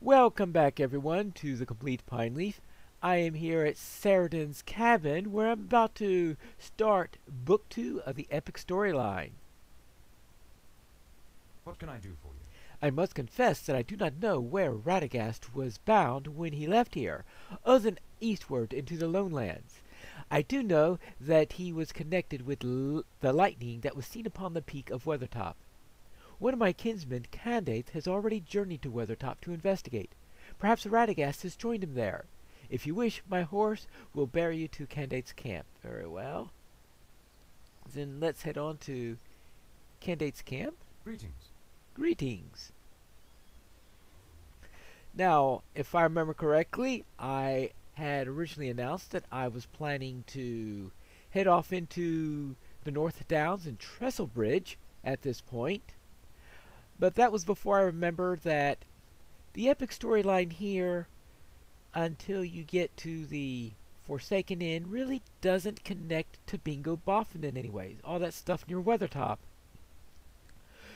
Welcome back everyone to the Complete Pineleaf. I am here at Saradin's cabin where I'm about to start Book 2 of the epic storyline. What can I do for you? I must confess that I do not know where Radagast was bound when he left here, other than eastward into the Lonelands. I do know that he was connected with the lightning that was seen upon the peak of Weathertop. One of my kinsmen, Candace, has already journeyed to Weathertop to investigate. Perhaps Radagast has joined him there. If you wish, my horse will bear you to Candace's camp. Very well. Then let's head on to Candace's camp. Greetings. Greetings. Now, if I remember correctly, I had originally announced that I was planning to head off into the North Downs and Trestlebridge at this point. But that was before I remembered that the epic storyline here, until you get to the Forsaken Inn, really doesn't connect to Bingo Boffin in any way. All that stuff near Weathertop.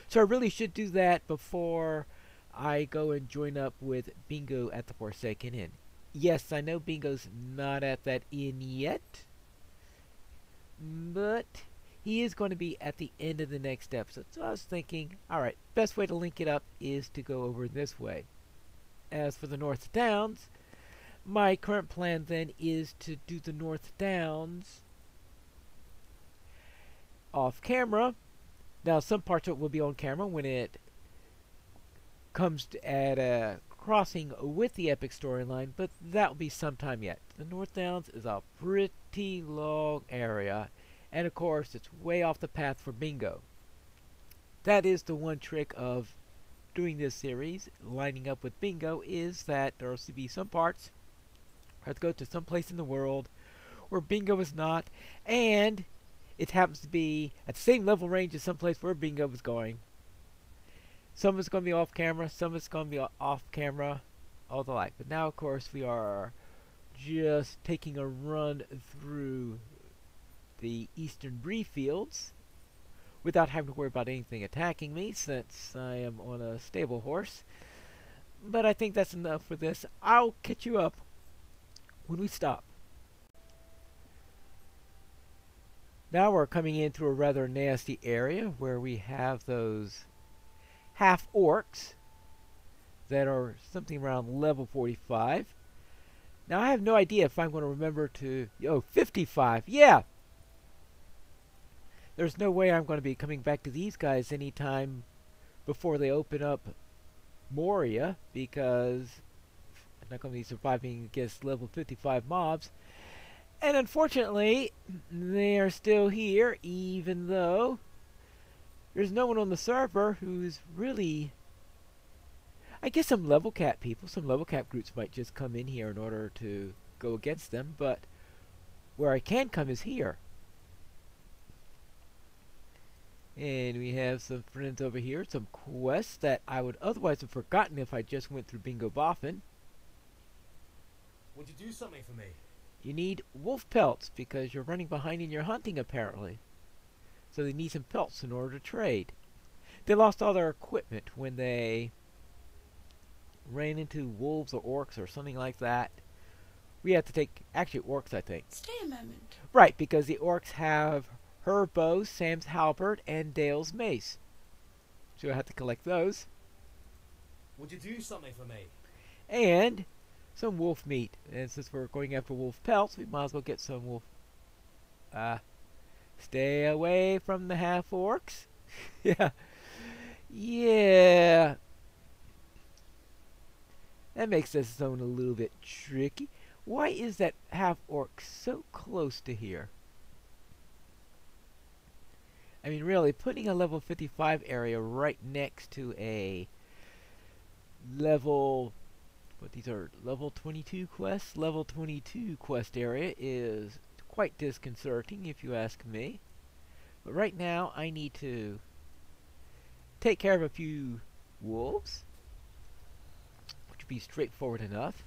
So I really should do that before I go and join up with Bingo at the Forsaken Inn. Yes, I know Bingo's not at that inn yet, but he is going to be at the end of the next episode. So I was thinking, alright, best way to link it up is to go over this way. As for the North Downs, my current plan then is to do the North Downs off camera. Now some parts of it will be on camera when it comes at a crossing with the epic storyline, but that will be sometime yet. The North Downs is a pretty long area. And of course, it's way off the path for Bingo. That is the one trick of doing this series, lining up with Bingo, is that there will be some parts I have to go to some place in the world where Bingo is not, and it happens to be at the same level range as some place where Bingo is going. Some of it's going to be off camera, some of it's going to be off camera, all the like. But now, of course, we are just taking a run through the eastern Bree fields without having to worry about anything attacking me, since I am on a stable horse. But I think that's enough for this. I'll catch you up when we stop. Now we're coming into a rather nasty area where we have those half orcs that are something around level 45. Now I have no idea if I'm going to remember to... 55! Yeah! There's no way I'm going to be coming back to these guys anytime before they open up Moria, because I'm not going to be surviving against level 55 mobs. And unfortunately, they are still here, even though there's no one on the server who's really... I guess some level cap people, some level cap groups might just come in here in order to go against them, but where I can come is here. And we have some friends over here, some quests that I would otherwise have forgotten if I just went through Bingo Boffin. Would you do something for me? You need wolf pelts because you're running behind in your hunting apparently. So they need some pelts in order to trade. They lost all their equipment when they ran into wolves or orcs or something like that. We have to take, actually orcs I think. Stay a moment. Right, because the orcs have her bow, Sam's halberd, and Dale's mace. So I have to collect those. Would you do something for me? And some wolf meat. And since we're going after wolf pelts, we might as well get some wolf. Stay away from the half orcs. Yeah. Yeah. That makes this zone a little bit tricky. Why is that half orc so close to here? I mean, really, putting a level 55 area right next to a level... What these are, level 22 quests? Level 22 quest area is quite disconcerting, if you ask me. But right now, I need to take care of a few wolves, which would be straightforward enough.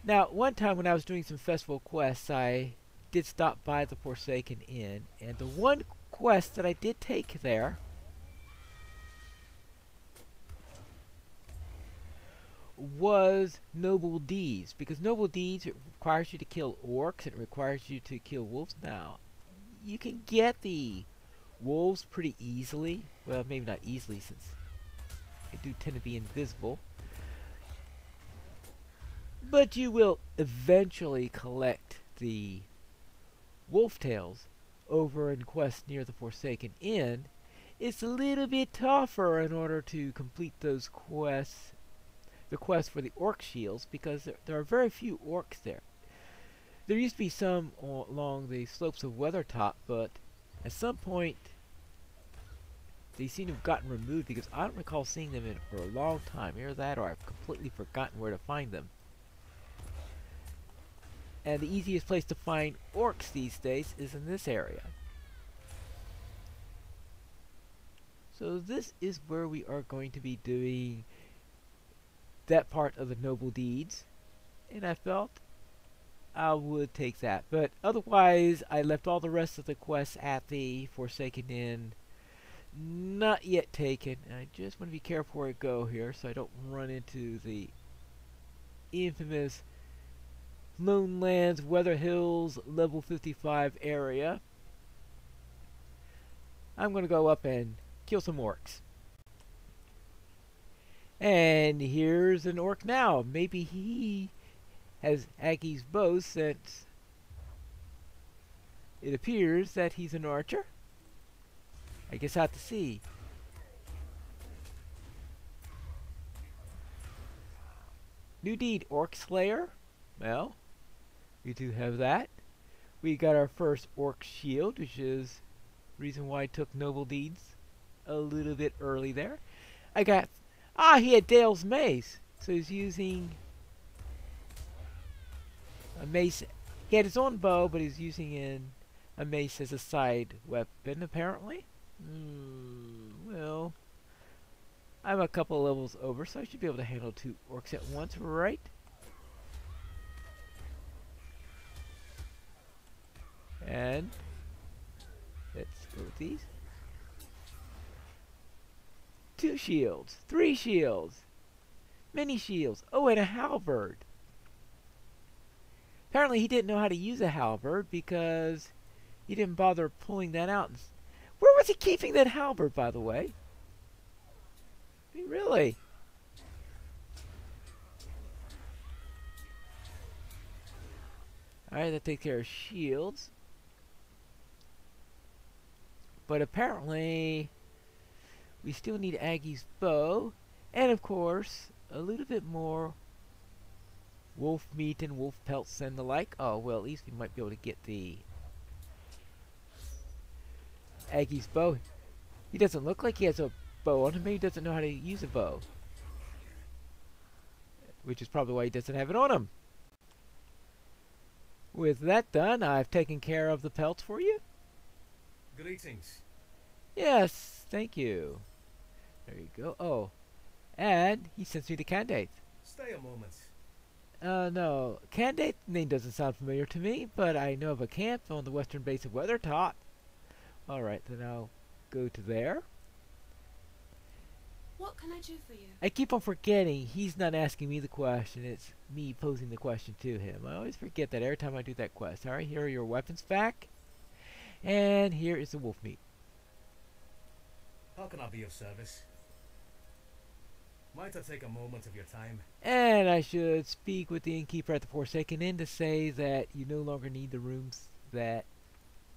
Now, one time when I was doing some festival quests, I did stop by the Forsaken Inn, and the one quest that I did take there was noble deeds, because noble deeds requires you to kill orcs, it requires you to kill wolves. Now, you can get the wolves pretty easily. Well, maybe not easily, since they do tend to be invisible. But you will eventually collect the wolf tails over in quests near the Forsaken Inn. It's a little bit tougher in order to complete those quests, the quest for the orc shields, because there are very few orcs there. There used to be some along the slopes of Weathertop, but at some point they seem to have gotten removed, because I don't recall seeing them for a long time. Either that or I've completely forgotten where to find them. And the easiest place to find orcs these days is in this area. So this is where we are going to be doing that part of the noble deeds, and I felt I would take that. But otherwise, I left all the rest of the quests at the Forsaken Inn not yet taken. And I just want to be careful where I go here, so I don't run into the infamous Lone Lands, Weather Hills, level 55 area. I'm going to go up and kill some orcs. And here's an orc now. Maybe he has Aggie's bow, since it appears that he's an archer. I guess I'll have to see. New deed, Orc Slayer. Well, we do have that. We got our first orc shield, which is the reason why I took noble deeds a little bit early there. I got... he had Dale's mace. So he's using a mace. He had his own bow, but he's using a mace as a side weapon, apparently. Well, I'm a couple levels over, so I should be able to handle 2 orcs at once, right? And let's go with these. 2 shields, 3 shields, many shields. Oh, and a halberd. Apparently he didn't know how to use a halberd, because he didn't bother pulling that out. Where was he keeping that halberd, by the way? I mean, really? Alright, that takes care of shields. But apparently we still need Aggie's bow, and of course a little bit more wolf meat and wolf pelts and the like. Oh, well, at least we might be able to get the Aggie's bow. He doesn't look like he has a bow on him. Maybe he doesn't know how to use a bow, which is probably why he doesn't have it on him. With that done, I've taken care of the pelts for you. Greetings. Yes, thank you. There you go. Oh, and he sends me to Candate. Stay a moment. No, Candate name doesn't sound familiar to me, but I know of a camp on the western base of Weathertop. Alright, then I'll go to there. What can I do for you? I keep on forgetting he's not asking me the question, it's me posing the question to him. I always forget that every time I do that quest. Alright, here are your weapons back. And here is the wolf meat. How can I be of service? Might I take a moment of your time? And I should speak with the innkeeper at the Forsaken Inn to say that you no longer need the rooms that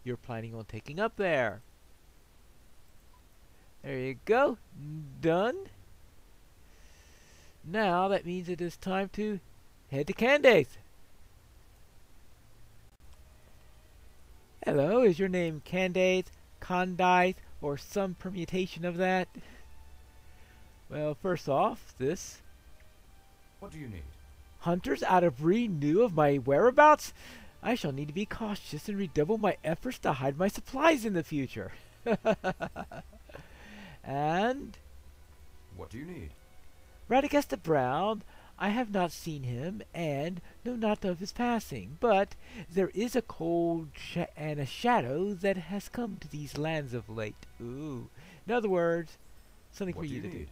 you're planning on taking up there. There you go. Done. Now that means it is time to head to Candace. Hello, is your name Candace, Condice, or some permutation of that? Well, first off, this... What do you need? Hunters out of Bree knew of my whereabouts? I shall need to be cautious and redouble my efforts to hide my supplies in the future. And... What do you need? Radagast Brown, I have not seen him, and know not of his passing, but there is a cold and a shadow that has come to these lands of late. Ooh. In other words, something for you to do. Need?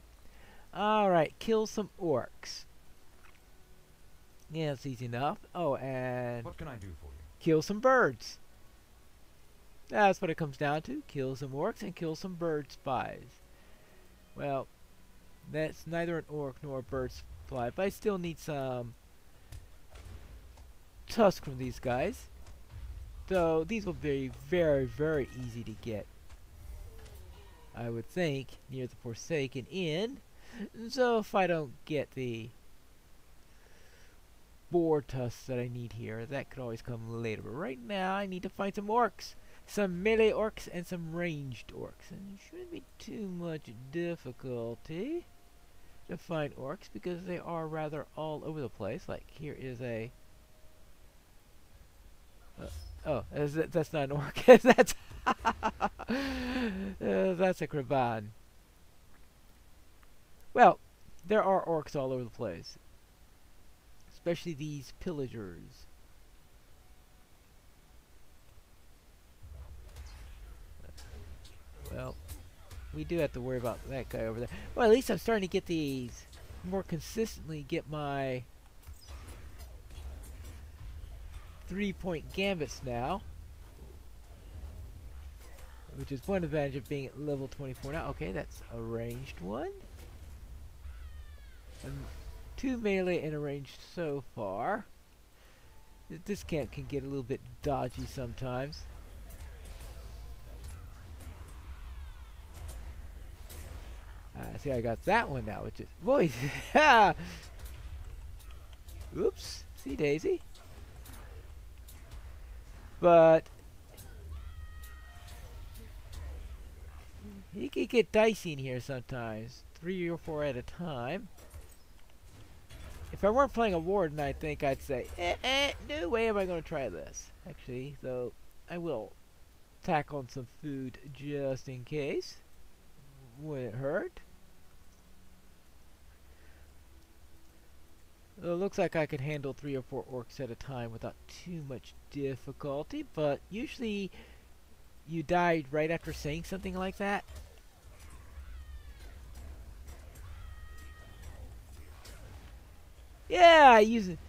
Alright, kill some orcs. Yeah, it's easy enough. Oh, and What can I do for you? kill some birds. That's what it comes down to. Kill some orcs and kill some bird spies. Well, that's neither an orc nor a bird spy, but I still need some tusk from these guys. So these will be very, very easy to get, I would think, near the Forsaken Inn. So if I don't get the boar tusks that I need here, that could always come later. But right now I need to find some orcs. Some melee orcs and some ranged orcs. And it shouldn't be too much difficulty to find orcs because they are rather all over the place. Like here is a... oh, that's not an orc. That's that's a Kraban. Well, there are orcs all over the place, especially these pillagers. Well, we do have to worry about that guy over there. Well, at least I'm starting to get these more consistently. Get my 3-point gambits now, which is one advantage of being at level 24 now. Okay, that's a ranged one. And 2 melee and a ranged so far. This camp can get a little bit dodgy sometimes. See, I got that one now, which is... boy! Oops! See, Daisy? But... you can get dicey in here sometimes. 3 or 4 at a time. If I weren't playing a warden, I think I'd say, no way am I going to try this. Actually, though, I will tack on some food just in case. Wouldn't hurt. It looks like I could handle 3 or 4 orcs at a time without too much difficulty, but usually you died right after saying something like that. Yeah, I use it.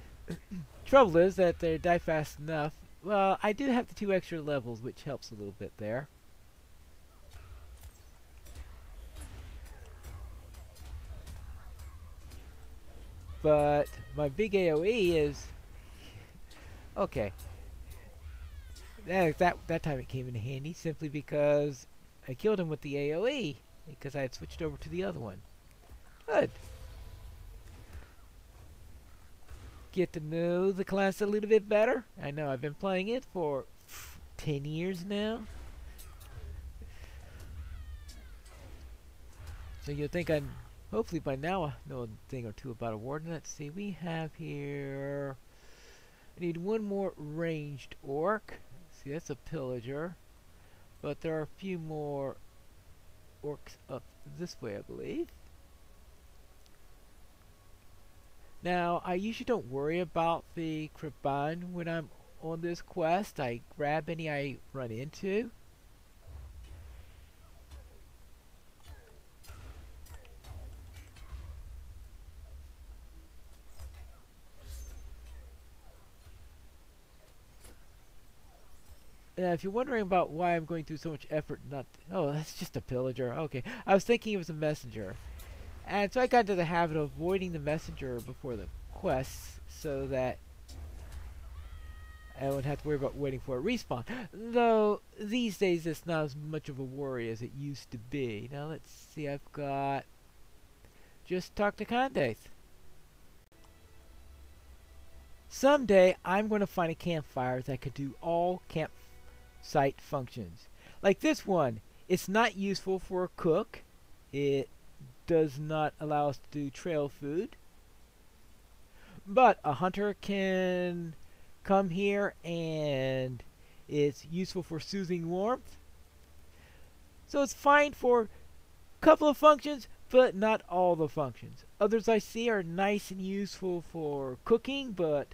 Trouble is that they die fast enough. Well, I do have the 2 extra levels, which helps a little bit there. But my big AoE is okay. That time it came in handy simply because I killed him with the AoE because I had switched over to the other one. Good. Get to know the class a little bit better. I know I've been playing it for 10 years now. So you'll think I hopefully by now I know a thing or two about a warden. Let's see, we have here... I need one more ranged orc. See, that's a pillager. But there are a few more orcs up this way, I believe. Now, I usually don't worry about the Kraban when I'm on this quest. I grab any I run into. If you're wondering about why I'm going through so much effort not... oh, that's just a pillager. Okay. I was thinking it was a messenger. And so I got into the habit of avoiding the messenger before the quests so that I wouldn't have to worry about waiting for a respawn. Though, these days it's not as much of a worry as it used to be. Now let's see, I've got... just talk to Candace. Someday I'm going to find a campfire that could do all campsite functions. Like this one, it's not useful for a cook. It does not allow us to do trail food. But a hunter can come here and it's useful for soothing warmth. So it's fine for a couple of functions, but not all the functions. Others I see are nice and useful for cooking, but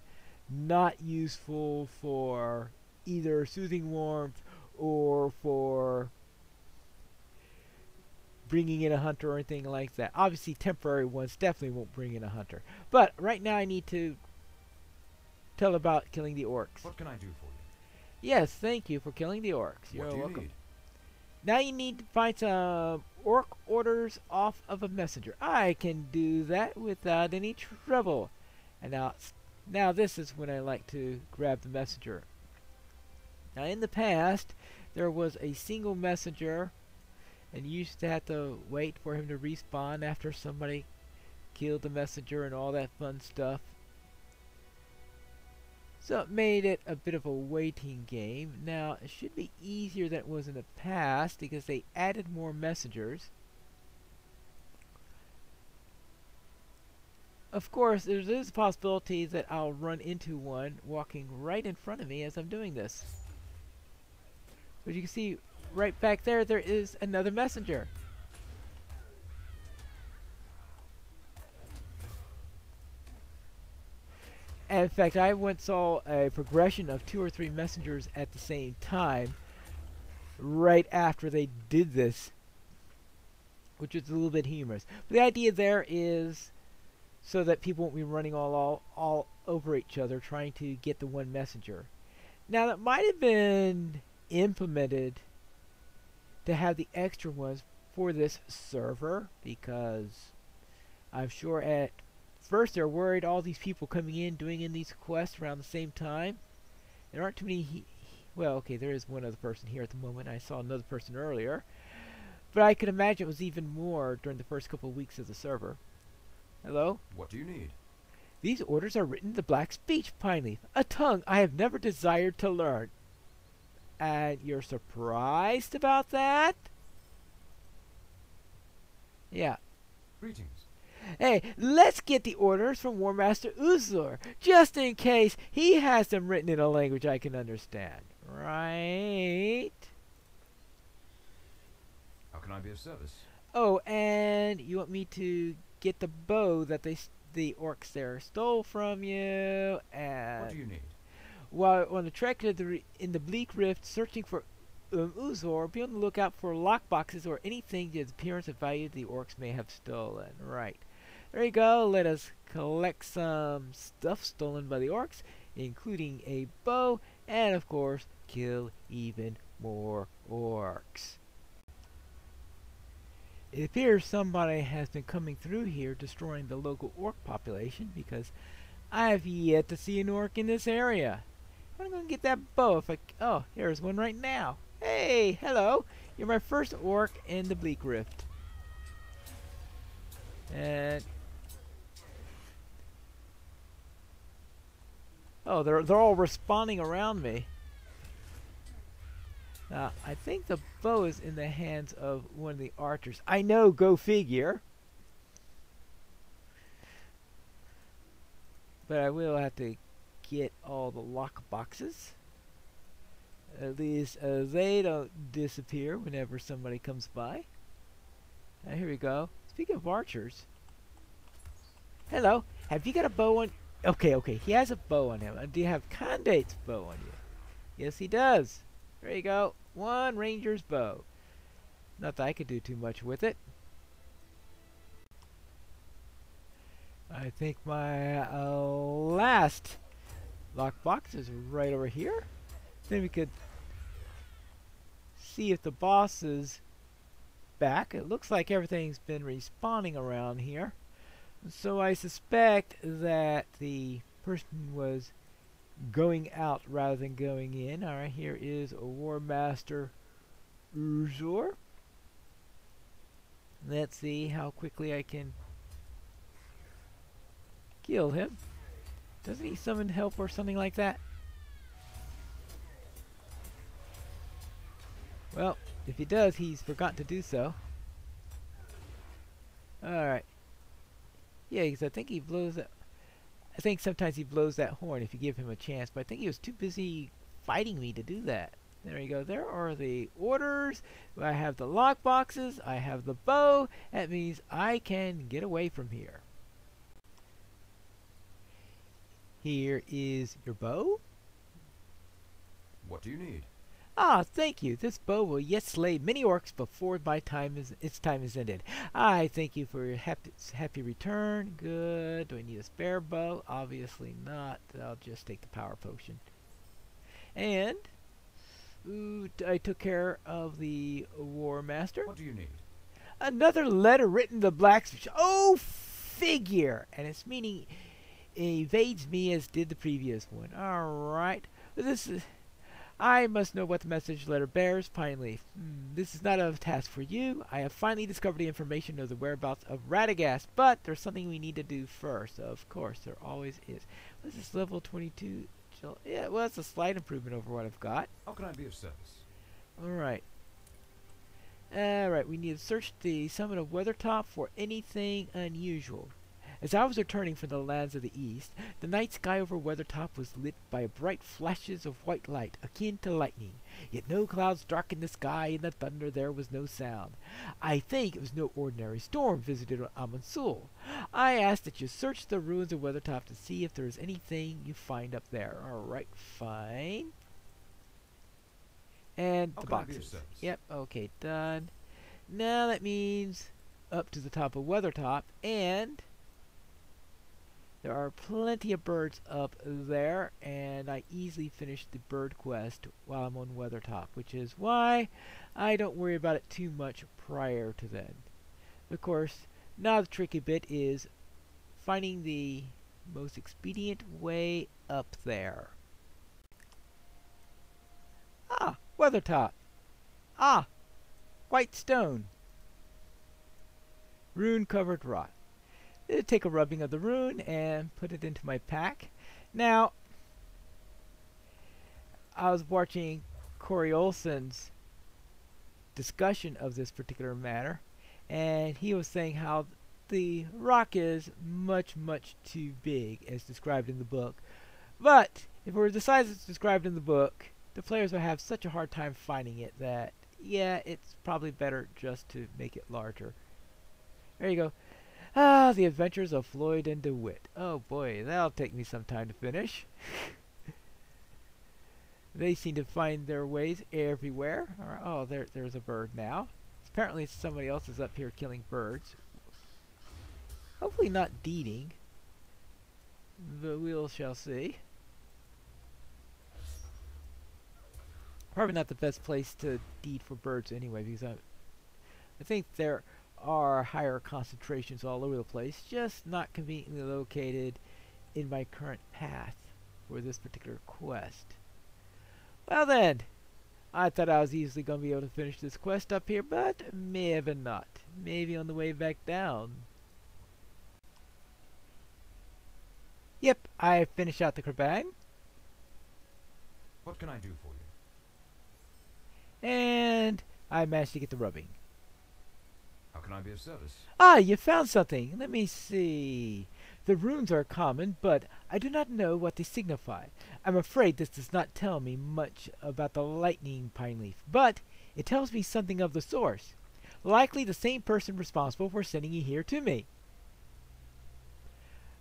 not useful for either soothing warmth or for bringing in a hunter or anything like that. Obviously temporary ones definitely won't bring in a hunter. But right now I need to tell about killing the orcs. What can I do for you? Yes, thank you for killing the orcs. You're What do you welcome. need? Now you need to find some orc orders off of a messenger. I can do that without any trouble. And now this is when I like to grab the messenger. Now in the past, there was a single messenger, and you used to have to wait for him to respawn after somebody killed the messenger and all that fun stuff. So it made it a bit of a waiting game. Now it should be easier than it was in the past because they added more messengers. Of course, there is a possibility that I'll run into one walking right in front of me as I'm doing this. But you can see right back there, there is another messenger. And in fact, I once saw a progression of 2 or 3 messengers at the same time right after they did this, which is a little bit humorous. But the idea there is so that people won't be running all over each other trying to get the one messenger. Now that might have been implemented to have the extra ones for this server, because I'm sure at first they're worried all these people coming in doing these quests around the same time. There aren't too many well, okay, there is one other person here at the moment. I saw another person earlier, but I could imagine it was even more during the first couple of weeks of the server. Hello? What do you need? These orders are written in the black speech, Pineleaf, a tongue I have never desired to learn. And you're surprised about that? Yeah. Greetings. Hey, let's get the orders from War Master Uzur, just in case he has them written in a language I can understand. Right? How can I be of service? Oh, and you want me to get the bow that the orcs there stole from you, and What do you need? while on the trek in the Bleak Rift searching for Uzor, be on the lookout for lockboxes or anything the appearance of value the orcs may have stolen. Right. There you go. Let us collect some stuff stolen by the orcs, including a bow, and of course, kill even more orcs. It appears somebody has been coming through here destroying the local orc population, because I have yet to see an orc in this area. I'm going to get that bow if I... Oh, here's one right now. Hey, hello. You're my first orc in the Bleak Rift. And... oh, they're all respawning around me. Now, I think the bow is in the hands of one of the archers. I know, go figure. But I will have to get all the lock boxes. At least they don't disappear whenever somebody comes by. Now, here we go. Speaking of archers. Hello. Have you got a bow on... Okay. He has a bow on him. Do you have Condate's bow on you? Yes, he does. There you go. One ranger's bow. Not that I could do too much with it. I think my last lockbox is right over here. Then we could see if the boss is back. It looks like everything's been respawning around here. So I suspect that the person was going out rather than going in. Alright, here is a War Master Uzor. Let's see how quickly I can kill him. Doesn't he summon help or something like that? Well, if he does, he's forgotten to do so. Alright. Yeah, because I think he blows that. I think sometimes he blows that horn if you give him a chance, but I think he was too busy fighting me to do that. There you go. There are the orders. I have the lock boxes. I have the bow. That means I can get away from here. Here is your bow. What do you need? Ah, thank you. This bow will yet slay many orcs before its time is ended. I thank you for your happy return. Good. Do I need a spare bow? Obviously not. I'll just take the power potion. And ooh, I took care of the War Master. What do you need? Another letter written to the blacksmith. Oh, figure! And its meaning evades me as did the previous one. Alright. This is... I must know what the message letter bears. Pineleaf. This is not a task for you. I have finally discovered the information of the whereabouts of Radagast, but there's something we need to do first. Of course, there always is. What's this level 22? Yeah, well, it's a slight improvement over what I've got. How can I be of service? Alright. Alright, we need to search the summit of Weathertop for anything unusual. As I was returning from the lands of the east, the night sky over Weathertop was lit by bright flashes of white light, akin to lightning. Yet no clouds darkened the sky, and the thunder there was no sound. I think it was no ordinary storm visited Amonsul. I ask that you search the ruins of Weathertop to see if there is anything you find up there. Alright, fine. And the boxes. Yep, okay, done. Now that means up to the top of Weathertop, and there are plenty of birds up there, and I easily finished the bird quest while I'm on Weathertop, which is why I don't worry about it too much prior to then. Of course, now the tricky bit is finding the most expedient way up there. Ah, Weathertop. Ah, white stone. Rune-covered rock. Take a rubbing of the rune and put it into my pack. Now, I was watching Corey Olsen's discussion of this particular matter, and he was saying how the rock is much, much too big as described in the book. But if it were the size that's described in the book, the players would have such a hard time finding it that, yeah, it's probably better just to make it larger. There you go. Ah, the adventures of Floyd and DeWitt. Oh boy, that'll take me some time to finish. They seem to find their ways everywhere. Oh, there's a bird now. Apparently somebody else is up here killing birds. Hopefully not deeding. But we shall see. Probably not the best place to deed for birds anyway, because I think there are higher concentrations all over the place, just not conveniently located in my current path for this particular quest. Well then, I thought I was easily going to be able to finish this quest up here, but maybe not. Maybe on the way back down. Yep, I finished out the Kerbang. What can I do for you? And I managed to get the rubbing. How can I be of service? Ah, you found something. Let me see. The runes are common, but I do not know what they signify. I'm afraid this does not tell me much about the lightning Pineleaf, but it tells me something of the source. Likely the same person responsible for sending you here to me.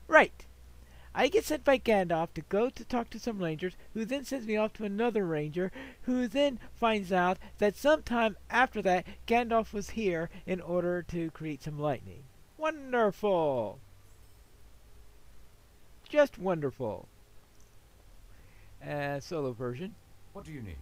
Right. I get sent by Gandalf to go to talk to some rangers, who then sends me off to another ranger, who then finds out that sometime after that Gandalf was here in order to create some lightning. Wonderful! Just wonderful. Solo version. What do you need?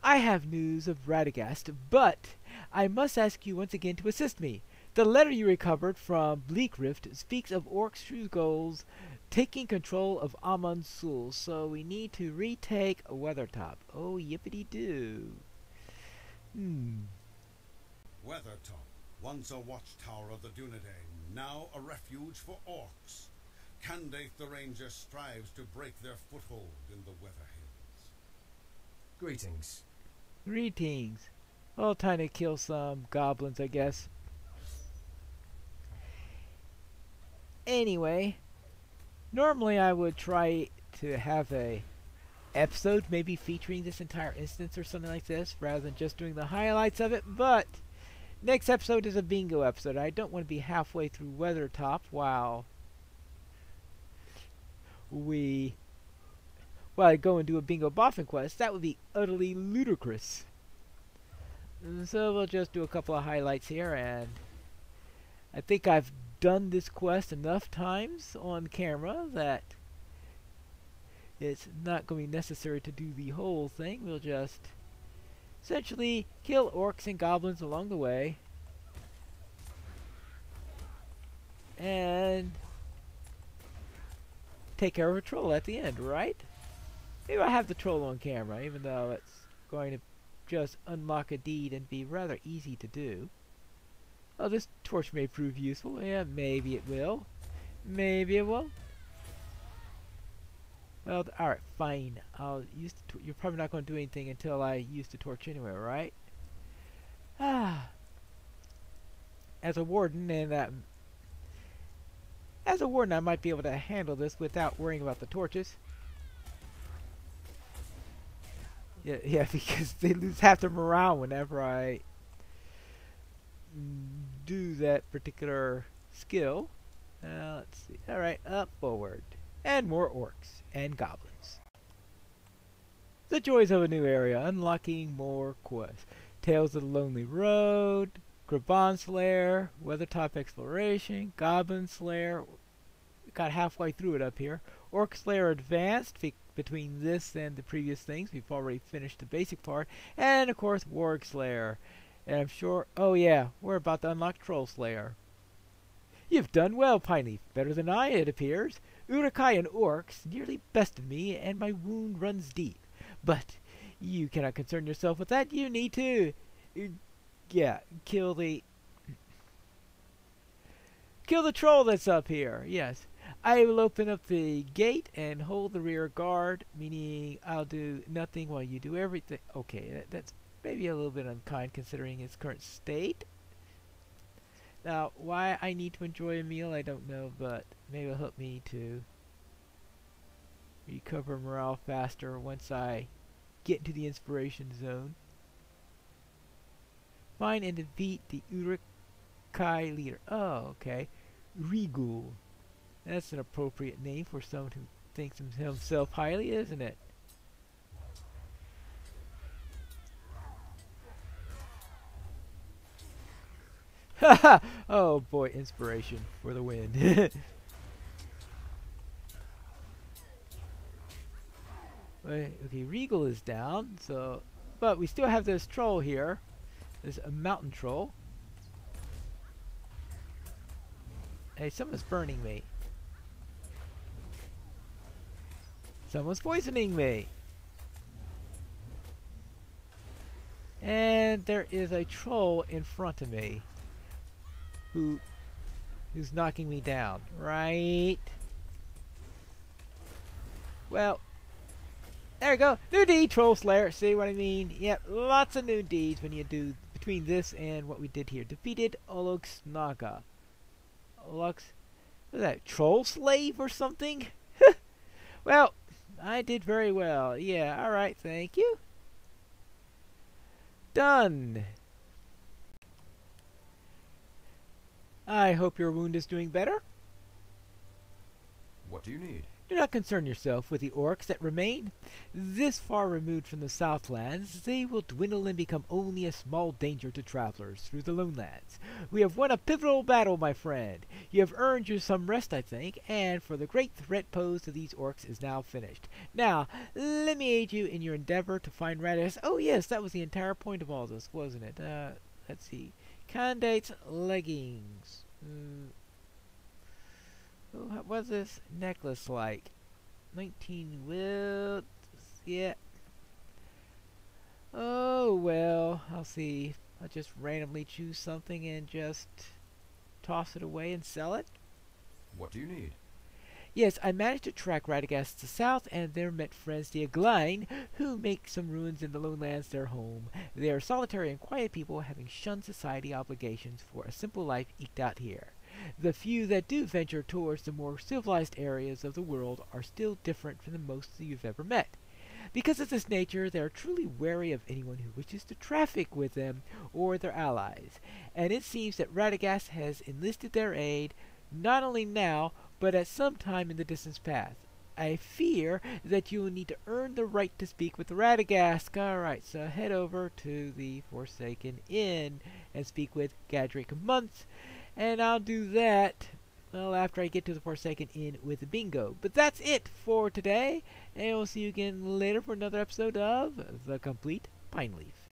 I have news of Radagast, but I must ask you once again to assist me. The letter you recovered from Bleakrift speaks of orcs' true goals taking control of Amonsul, so we need to retake Weathertop. Oh, yippity-doo. Weathertop, once a watchtower of the Dunedain, now a refuge for orcs. Candace the Ranger strives to break their foothold in the Weather Hills. Greetings. Greetings. Oh, time to kill some goblins, I guess. Anyway, normally I would try to have a episode maybe featuring this entire instance or something like this, rather than just doing the highlights of it, but next episode is a bingo episode. I don't want to be halfway through Weathertop while we while I go and do a bingo boffin quest. That would be utterly ludicrous. So we'll just do a couple of highlights here, and I think I've done this quest enough times on camera that it's not going to be necessary to do the whole thing. We'll just essentially kill orcs and goblins along the way, and take care of a troll at the end, right? Maybe I have the troll on camera, even though it's going to just unlock a deed and be rather easy to do. Oh, this torch may prove useful. Yeah, maybe it will. Maybe it won't. Well, alright, fine. I'll use the you're probably not going to do anything until I use the torch anyway, right? Ah. As a warden, I might be able to handle this without worrying about the torches. Yeah, because they lose half their morale whenever I do that particular skill. Let's see. Alright, up forward. And more orcs and goblins. The joys of a new area, unlocking more quests. Tales of the Lonely Road, Graban Slayer, Weathertop Exploration, Goblin Slayer. Got halfway through it up here. Orc Slayer Advanced. Between this and the previous things, we've already finished the basic part. And of course, Warg Slayer. And I'm sure, oh yeah, we're about to unlock Troll Slayer. You've done well, Pineleaf. Better than I, it appears. Urukai and orcs nearly bested me, and my wound runs deep. But you cannot concern yourself with that. You need to, kill the troll that's up here. Yes. I will open up the gate and hold the rear guard, meaning I'll do nothing while you do everything. Okay, that's maybe a little bit unkind considering its current state. Now, why I need to enjoy a meal, I don't know, but maybe it'll help me to recover morale faster once I get into the inspiration zone. Find and defeat the Urukai leader. Oh, okay. Rigul. That's an appropriate name for someone who thinks himself highly, isn't it? Haha! Oh boy, inspiration for the win. Okay, Regal is down, so but we still have this troll here. There's a mountain troll. Hey, someone's burning me. Someone's poisoning me. And there is a troll in front of me who's knocking me down, right? Well, there we go. New deed, Troll Slayer. See what I mean? Yep, lots of new deeds when you do between this and what we did here. Defeated Olox Naga. Olox, what is that? Troll Slave or something? Well, I did very well. Yeah, alright, thank you. Done. I hope your wound is doing better. What do you need? Do not concern yourself with the orcs that remain. This far removed from the Southlands, they will dwindle and become only a small danger to travelers through the Lonelands. We have won a pivotal battle, my friend. You have earned you some rest, I think, and for the great threat posed to these orcs is now finished. Now, let me aid you in your endeavor to find Radis. Oh yes, that was the entire point of all this, wasn't it? Let's see. Candidate's leggings. What was this necklace like? 19 will. Yeah. Oh well, I'll see. I'll just randomly choose something and just toss it away and sell it. What do you need? Yes, I managed to track Radagast to south, and there met friends the Agline, who make some ruins in the Lowlands their home. They are solitary and quiet people, having shunned society obligations for a simple life eked out here. The few that do venture towards the more civilized areas of the world are still different from the most you've ever met. Because of this nature, they are truly wary of anyone who wishes to traffic with them or their allies, and it seems that Radagast has enlisted their aid, not only now, but at some time in the distant past. I fear that you will need to earn the right to speak with Radagast. Alright, so head over to the Forsaken Inn and speak with Gadrick Month, and I'll do that, well, after I get to the Forsaken Inn with Bingo. But that's it for today, and we'll see you again later for another episode of The Complete Pineleaf.